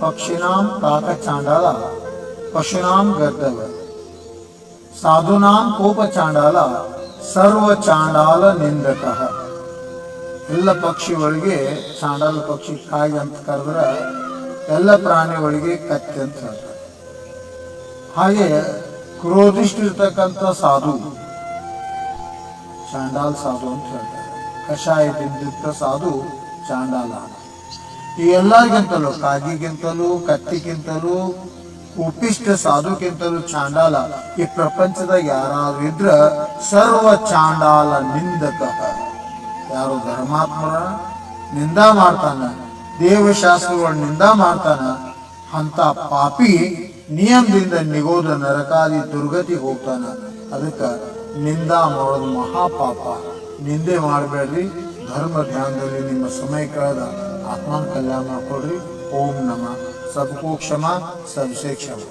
पक्षिणां काक चांडाल पशूनां गर्दव साधूनां कोप चांडाल सर्व चांडाल निंदक ಎಲ್ಲ ಪಕ್ಷಿಗಳಿಗೆ ಚಾಂಡಾಲ ಪಕ್ಷಿ ಕಾಯಿ ಅಂತ ಕರೆದ್ರೆ ಎಲ್ಲ ಪ್ರಾಣಿಗಳಿಗೆ ಕತ್ತಿ ಅಂತ ಹೇಳ್ತಾರೆ. ಹಾಗೆ ಕ್ರೋಧಿಷ್ಠಿರ್ತಕ್ಕಂಥ ಸಾಧು ಚಾಂಡಾಲ್ ಸಾಧು ಅಂತ ಹೇಳ್ತಾರೆ. ಕಷಾಯದಿಂದ ಸಾಧು ಚಾಂಡಾಲ. ಈ ಎಲ್ಲರಿಗಿಂತಲೂ ಕಾಗಿಗಿಂತಲೂ ಕತ್ತಿಗಿಂತಲೂ ಉಪಿಷ್ಟ ಸಾಧುಗಿಂತಲೂ ಚಾಂಡಾಲ ಈ ಪ್ರಪಂಚದಾಗ ಯಾರಾದ್ರೂ ಇದ್ರ ಸರ್ವ ಚಾಂಡಾಲ ನಿಂದಕ. ಯಾರು ಧರ್ಮಾತ್ಮರ ನಿಂದ ಮಾಡ್ತಾನ, ದೇವಶಾಸ್ತ್ರಗಳ ನಿಂದ ಮಾಡ್ತಾನ, ಅಂತ ಪಾಪಿ ನಿಯಮದಿಂದ ನಿಗೋದ ನರಕಾದಿ ದುರ್ಗತಿಗೆ ಹೋಗ್ತಾನ. ಅದಕ್ಕೆ ನಿಂದ ಮಾಡೋದು ಮಹಾಪಾಪ. ನಿಂದೆ ಮಾಡಬೇಡ್ರಿ. ಧರ್ಮ ಧ್ಯಾನದಲ್ಲಿ ನಿಮ್ಮ ಸಮಯ ಕಳೆದ ಆತ್ಮನ ಕಲ್ಯಾಣ ಮಾಡ್ಕೊಡ್ರಿ. ಓಂ ನಮಃ. सबको क्षमा सबसे क्षमा.